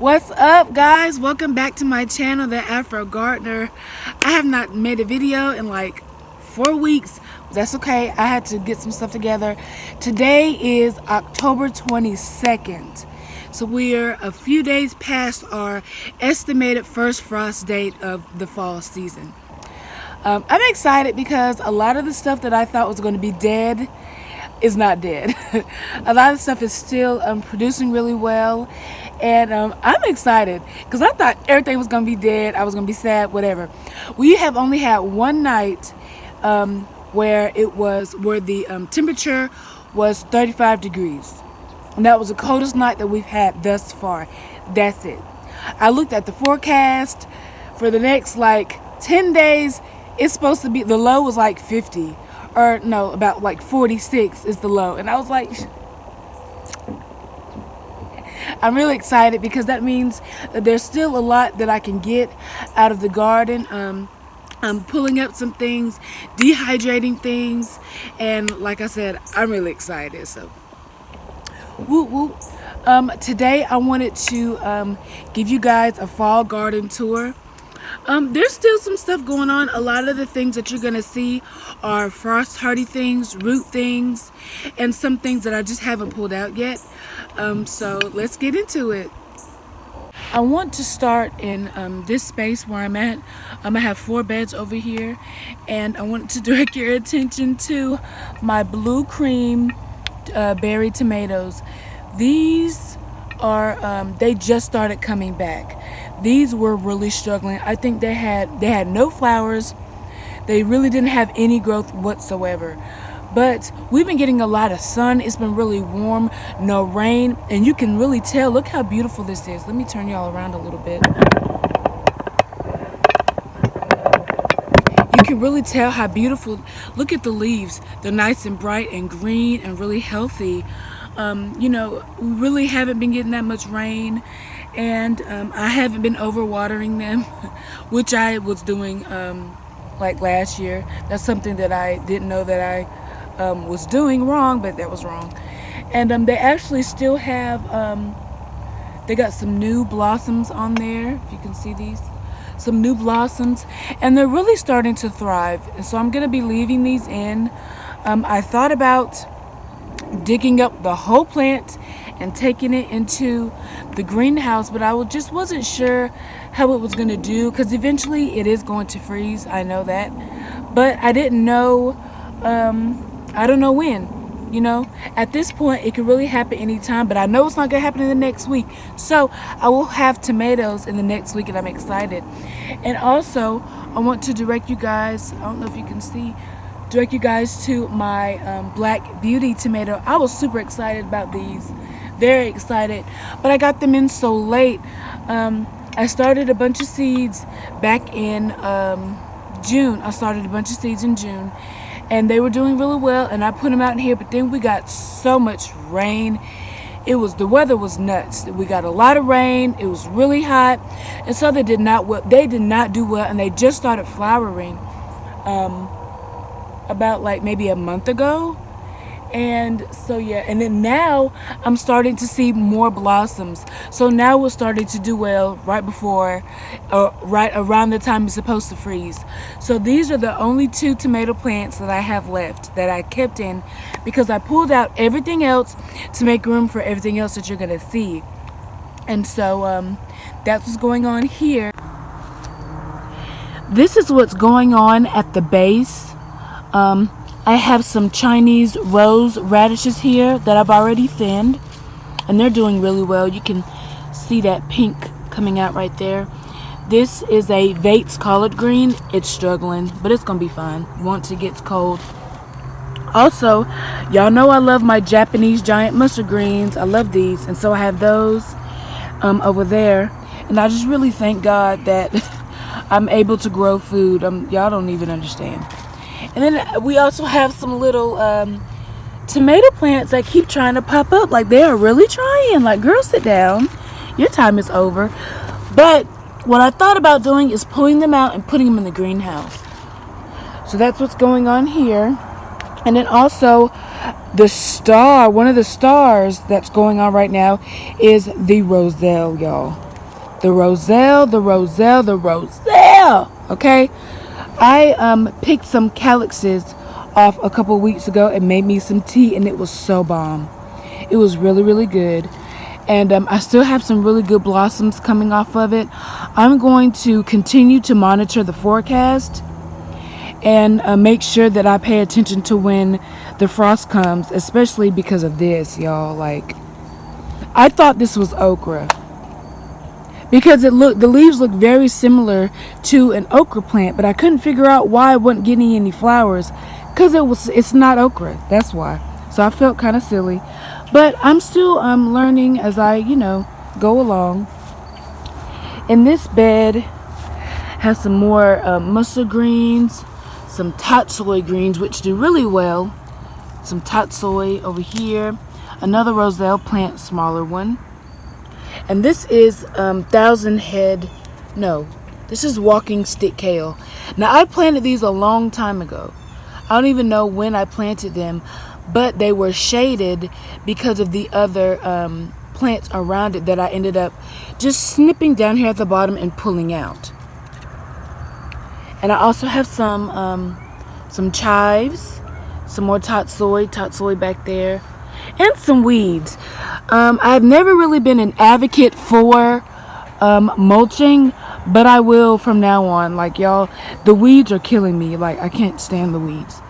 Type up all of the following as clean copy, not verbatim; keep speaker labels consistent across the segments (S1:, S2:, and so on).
S1: What's up, guys? Welcome back to my channel, The Afro Gardener. I have not made a video in like 4 weeks. That's okay. I had to get some stuff together. Today is October 22nd. So we're a few days past our estimated first frost date of the fall season. I'm excited because a lot of the stuff that I thought was going to be dead is not dead. A lot of stuff is still producing really well, and I'm excited because I thought everything was gonna be dead. I was gonna be sad, whatever. We have only had one night where the temperature was 35 degrees, and that was the coldest night that we've had thus far. That's it. I looked at the forecast for the next like 10 days. It's supposed to be, the low was like 50. Or no, about like 46 is the low. And I was like, I'm really excited because that means that there's still a lot that I can get out of the garden. I'm pulling up some things, dehydrating things, and like I said, I'm really excited. So whoop whoop. Today I wanted to give you guys a fall garden tour. There's still some stuff going on. A lot of the things that you're going to see are frost hardy things, root things, and some things that I just haven't pulled out yet. So let's get into it. I want to start in this space where I'm at. I have 4 beds over here, and I want to direct your attention to my blue cream berry tomatoes. These are they just started coming back. These were really struggling. I think they had no flowers. They really didn't have any growth whatsoever. But we've been getting a lot of sun. It's been really warm, no rain, and you can really tell. Look how beautiful this is. Let me turn y'all around a little bit. You can really tell how beautiful. Look at the leaves. They're nice and bright and green and really healthy. You know, we really haven't been getting that much rain, and I haven't been overwatering them, which I was doing like last year. That's something that I didn't know that I was doing wrong, but that was wrong. And they actually still have, they got some new blossoms on there, if you can see these. Some new blossoms, and they're really starting to thrive. And so I'm going to be leaving these in. I thought about digging up the whole plant and taking it into the greenhouse, but I just wasn't sure how it was going to do, because eventually it is going to freeze. I know that, but I didn't know, I don't know when. You know, at this point it could really happen anytime, but I know it's not going to happen in the next week. So I will have tomatoes in the next week, and I'm excited. And also I want to direct you guys, I don't know if you can see, direct you guys to my Black Beauty tomato. I was super excited about these, very excited, but I got them in so late. I started a bunch of seeds back in June. I started a bunch of seeds in June, and they were doing really well, and I put them out in here, but then we got so much rain. The weather was nuts. We got a lot of rain. It was really hot, and so they did not do well, and they just started flowering about like maybe a month ago. And so yeah, and then now I'm starting to see more blossoms. So now we're starting to do well right before, right around the time it's supposed to freeze. So these are the only 2 tomato plants that I have left that I kept in, because I pulled out everything else to make room for everything else that you're gonna see. And so that's what's going on here. This is what's going on at the base. I have some Chinese rose radishes here that I've already thinned, and they're doing really well. You can see that pink coming out right there. This is a Vates collard green. It's struggling, but it's gonna be fine once it gets cold. Also, y'all know I love my Japanese giant mustard greens. I love these, and so I have those over there. And I just really thank God that I'm able to grow food. Y'all don't even understand. And then we also have some little tomato plants that keep trying to pop up. Like, they are really trying. Like, girl, sit down. Your time is over. But what I thought about doing is pulling them out and putting them in the greenhouse. So that's what's going on here. And then also one of the stars that's going on right now is the roselle, y'all. The roselle. Okay, I picked some calyxes off a couple weeks ago and made me some tea, and it was so bomb. It was really, really good. And I still have some really good blossoms coming off of it. I'm going to continue to monitor the forecast and make sure that I pay attention to when the frost comes, especially because of this, y'all. Like, I thought this was okra because the leaves look very similar to an okra plant, but I couldn't figure out why I wasn't getting any flowers, because it's not okra. That's why. So I felt kind of silly, but I'm still learning as I go along. And this bed has some more mustard greens, some tatsoi greens, which do really well. Some tatsoi over here, another roselle plant, smaller one. And this is this is walking stick kale. Now, I planted these a long time ago. I don't even know when I planted them, but they were shaded because of the other plants around it that I ended up just snipping down here at the bottom and pulling out. And I also have some chives, some more tatsoi back there, and some weeds. I've never really been an advocate for mulching, but I will from now on. Like, y'all, the weeds are killing me. Like, I can't stand the weeds.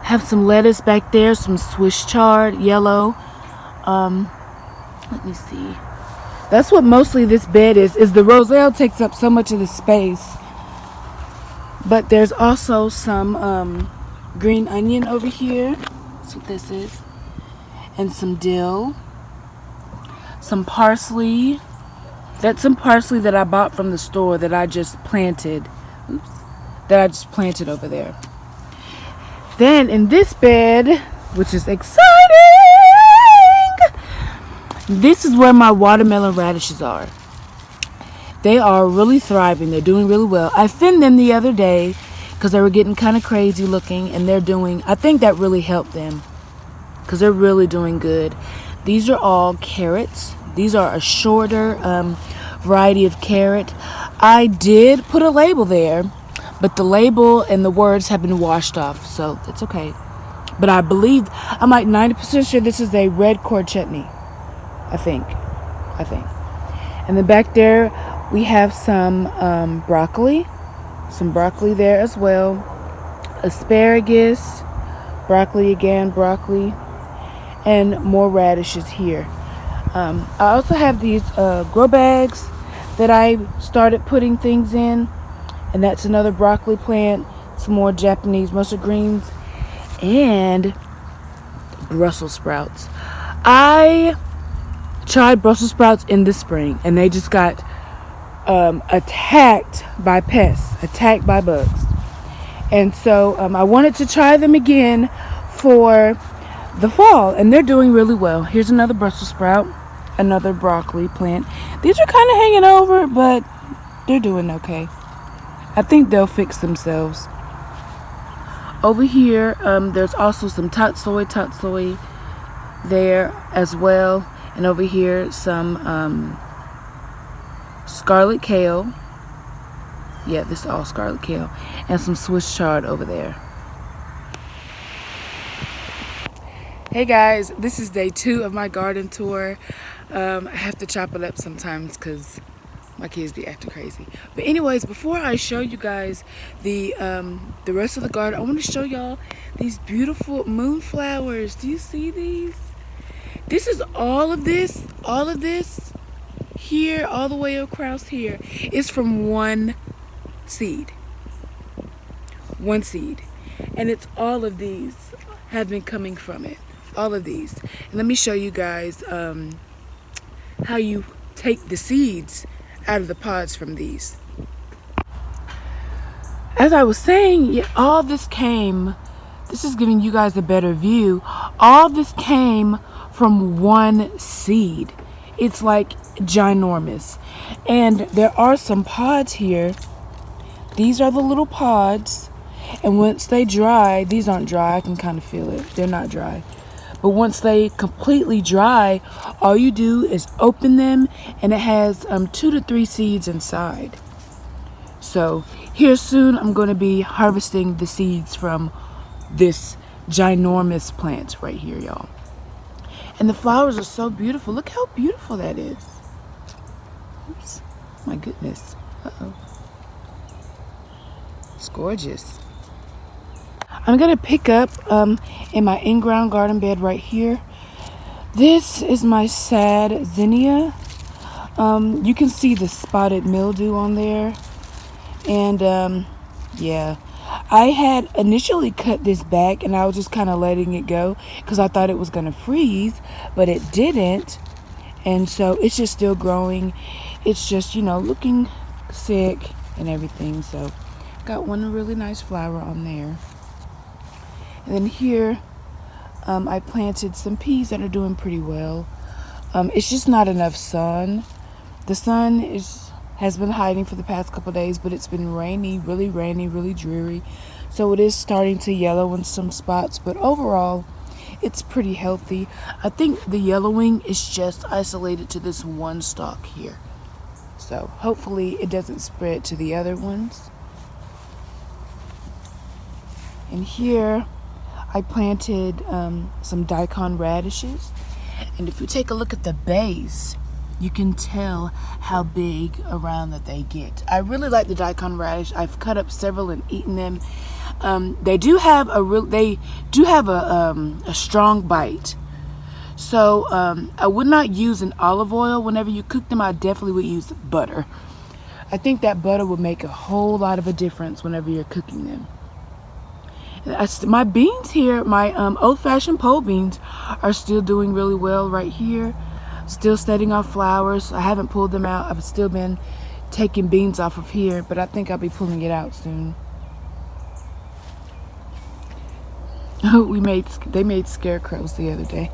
S1: Have some lettuce back there, some Swiss chard, yellow. Let me see. That's what mostly this bed is the roselle takes up so much of the space. But there's also some green onion over here. That's what this is. And some dill. Some parsley. That's some parsley that I bought from the store that I just planted. That I just planted over there. Then in this bed, which is exciting, this is where my watermelon radishes are. They are really thriving. They're doing really well. I thinned them the other day because they were getting kind of crazy looking, and I think that really helped them because they're really doing good. These are all carrots. These are a shorter variety of carrot. I did put a label there, but the label and the words have been washed off, so it's okay. But I'm like 90% sure this is a red cord chutney. I think. And then back there we have some broccoli. Some broccoli there as well. Asparagus. Broccoli, and more radishes here. I also have these grow bags that I started putting things in, and that's another broccoli plant, some more Japanese mustard greens, and Brussels sprouts. I tried Brussels sprouts in the spring, and they just got attacked by pests, attacked by bugs. And so I wanted to try them again for the fall, and they're doing really well. Here's another Brussels sprout, another broccoli plant. These are kind of hanging over, but they're doing okay. I think they'll fix themselves. Over here, there's also some tatsoi there as well. And over here, some scarlet kale. Yeah, this is all scarlet kale. And some Swiss chard over there. Hey guys, this is day 2 of my garden tour. I have to chop it up sometimes because my kids be acting crazy. But anyways, before I show you guys the rest of the garden, I want to show y'all these beautiful moonflowers. Do you see these? This is all of this here, all the way across here is from one seed. And it's all of these have been coming from it. All of these. And let me show you guys how you take the seeds out of the pods from these. As I was saying, all this is giving you guys a better view. All this came from one seed. It's like ginormous. And there are some pods here. These are the little pods. And once they dry, these aren't dry, I can kind of feel it. They're not dry. But once they completely dry, all you do is open them, and it has 2 to 3 seeds inside. So here soon I'm going to be harvesting the seeds from this ginormous plant right here, y'all. And the flowers are so beautiful. Look how beautiful that is. Oops, my goodness. Uh-oh. It's gorgeous. I'm gonna pick up in my in-ground garden bed right here. This is my sad zinnia. You can see the spotted mildew on there. And yeah, I had initially cut this back and I was just kind of letting it go because I thought it was gonna freeze, but it didn't. And so it's just still growing. It's just, looking sick and everything. So got one really nice flower on there. And then here, I planted some peas that are doing pretty well. It's just not enough sun. The sun has been hiding for the past couple of days, but it's been rainy, really dreary. So it is starting to yellow in some spots, but overall, it's pretty healthy. I think the yellowing is just isolated to this one stalk here. So hopefully it doesn't spread to the other ones. And here, I planted some daikon radishes, and if you take a look at the base, you can tell how big around that they get. I really like the daikon radish. I've cut up several and eaten them. They do have a strong bite. So I would not use an olive oil whenever you cook them. I definitely would use butter. I think that butter would make a whole lot of a difference whenever you're cooking them. My beans here, my old-fashioned pole beans, are still doing really well right here. Still setting off flowers. I haven't pulled them out. I've still been taking beans off of here, but I think I'll be pulling it out soon. Oh, they made scarecrows the other day.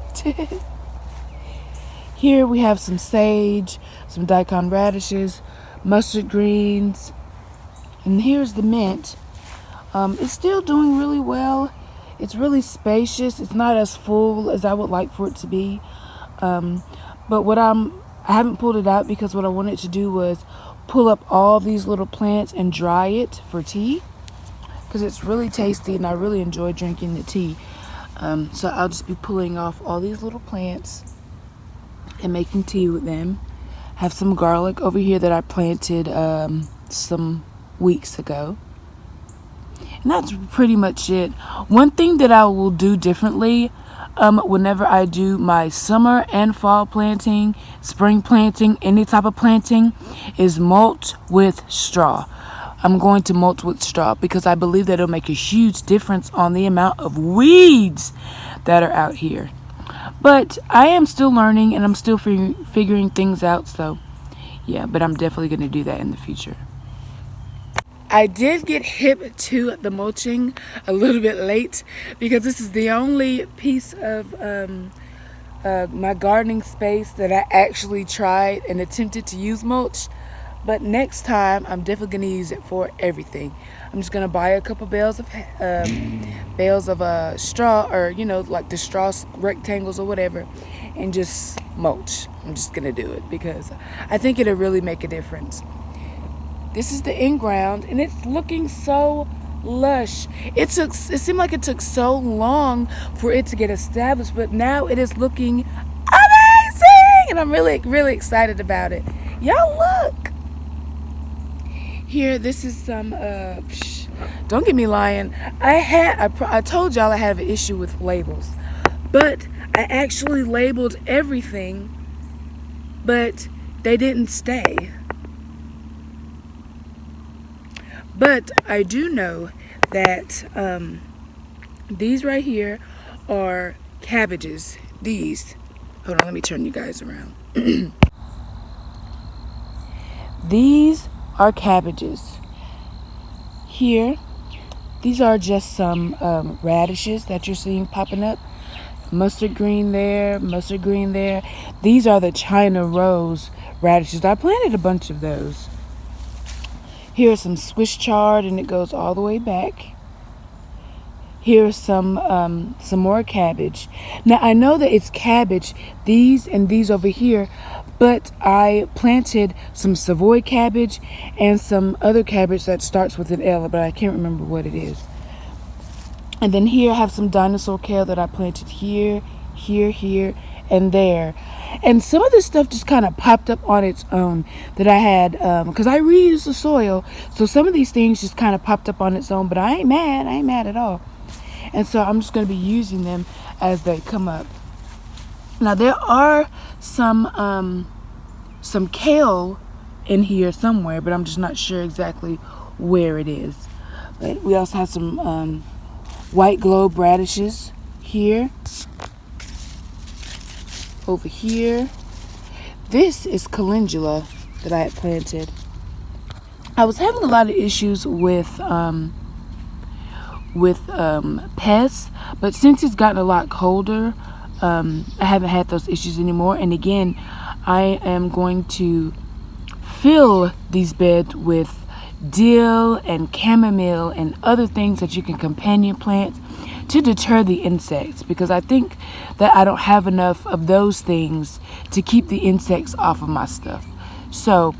S1: Here we have some sage, some daikon radishes, mustard greens, and here's the mint. It's still doing really well. It's really spacious. It's not as full as I would like for it to be. But I haven't pulled it out because what I wanted to do was pull up all these little plants and dry it for tea, because it's really tasty and I really enjoy drinking the tea. So I'll just be pulling off all these little plants and making tea with them. Have some garlic over here that I planted some weeks ago. And that's pretty much it. One thing that I will do differently whenever I do my summer and fall planting, spring planting, any type of planting, is mulch with straw. I'm going to mulch with straw because I believe that it'll make a huge difference on the amount of weeds that are out here. But I am still learning and I'm still figuring things out. So yeah, but I'm definitely going to do that in the future. I did get hip to the mulching a little bit late because this is the only piece of my gardening space that I actually tried and attempted to use mulch. But next time, I'm definitely going to use it for everything. I'm just going to buy a couple bales of straw, or like the straw rectangles or whatever, and just mulch. I'm just going to do it because I think it'll really make a difference. This is the in-ground, and it's looking so lush. It seemed like it took so long for it to get established, but now it is looking amazing, and I'm really excited about it. Y'all look. Here, this is some, don't get me lying. I told y'all I have an issue with labels, but I actually labeled everything, but they didn't stay. But I do know that these right here are cabbages. These, hold on, let me turn you guys around. These are cabbages. Here, these are just some radishes that you're seeing popping up. Mustard green there, mustard green there. These are the China rose radishes. I planted a bunch of those. Here's some Swiss chard, and it goes all the way back. Here's some more cabbage. Now I know that it's cabbage, these and these over here, but I planted some Savoy cabbage and some other cabbage that starts with an L, but I can't remember what it is. And then here I have some dinosaur kale that I planted here, here, and there. And some of this stuff just kind of popped up on its own that I had, because I reused the soil. So some of these things just kind of popped up on its own, but I ain't mad. I ain't mad at all. And so I'm just going to be using them as they come up. Now there are some kale in here somewhere, but I'm just not sure exactly where it is. But we also have some white globe radishes here, over here. This is calendula that I had planted. I was having a lot of issues with pests, but since it's gotten a lot colder, I haven't had those issues anymore. And again, I am going to fill these beds with dill and chamomile and other things that you can companion plant to deter the insects, because I think that I don't have enough of those things to keep the insects off of my stuff. So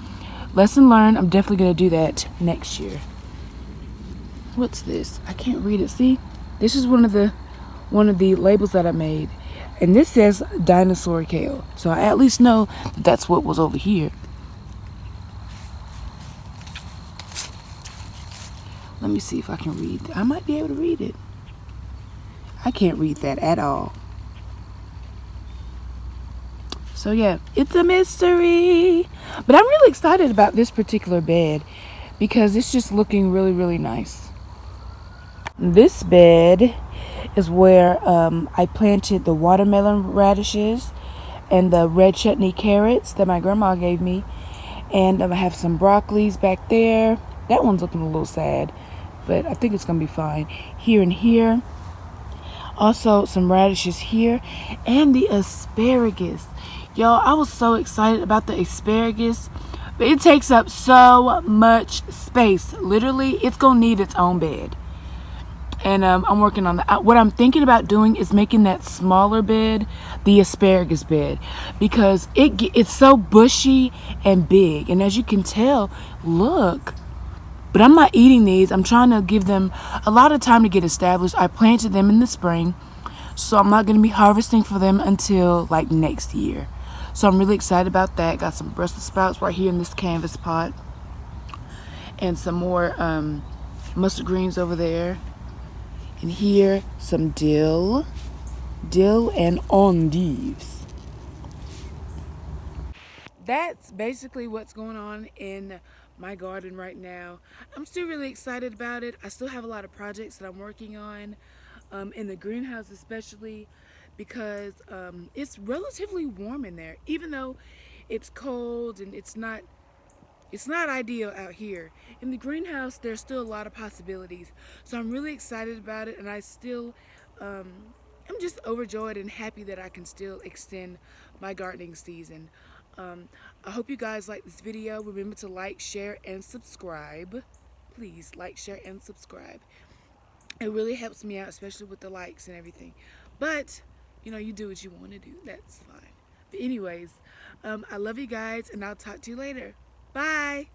S1: lesson learned, I'm definitely going to do that next year. What's this? I can't read it. See, this is one of the labels that I made, and this says dinosaur kale, so I at least know that that's what was over here. Let me see if I can read. I might be able to read it. I can't read that at all. So yeah, it's a mystery. But I'm really excited about this particular bed because it's just looking really, really nice. This bed is where I planted the watermelon radishes and the red chutney carrots that my grandma gave me. And I have some broccolis back there. That one's looking a little sad, but I think it's gonna be fine. Here and here. Also some radishes here, and the asparagus. Y'all, I was so excited about the asparagus, but it takes up so much space. Literally, it's gonna need its own bed. And I'm working on that. What I'm thinking about doing is making that smaller bed the asparagus bed, because it's so bushy and big. And as you can tell, look. But I'm not eating these. I'm trying to give them a lot of time to get established. I planted them in the spring, so I'm not going to be harvesting for them until like next year. So I'm really excited about that. Got some Brussels sprouts right here in this canvas pot, and some more mustard greens over there. And here, some dill and endives. That's basically what's going on in my garden right now. I'm still really excited about it. I still have a lot of projects that I'm working on, in the greenhouse especially, because it's relatively warm in there, even though it's cold and it's not ideal out here. In the greenhouse, there's still a lot of possibilities. So I'm really excited about it, and I still I'm just overjoyed and happy that I can still extend my gardening season. I hope you guys like this video. Remember to like, share, and subscribe. Please like, share, and subscribe. It really helps me out, especially with the likes and everything. But, you know, you do what you want to do. That's fine. But anyways, I love you guys, and I'll talk to you later. Bye.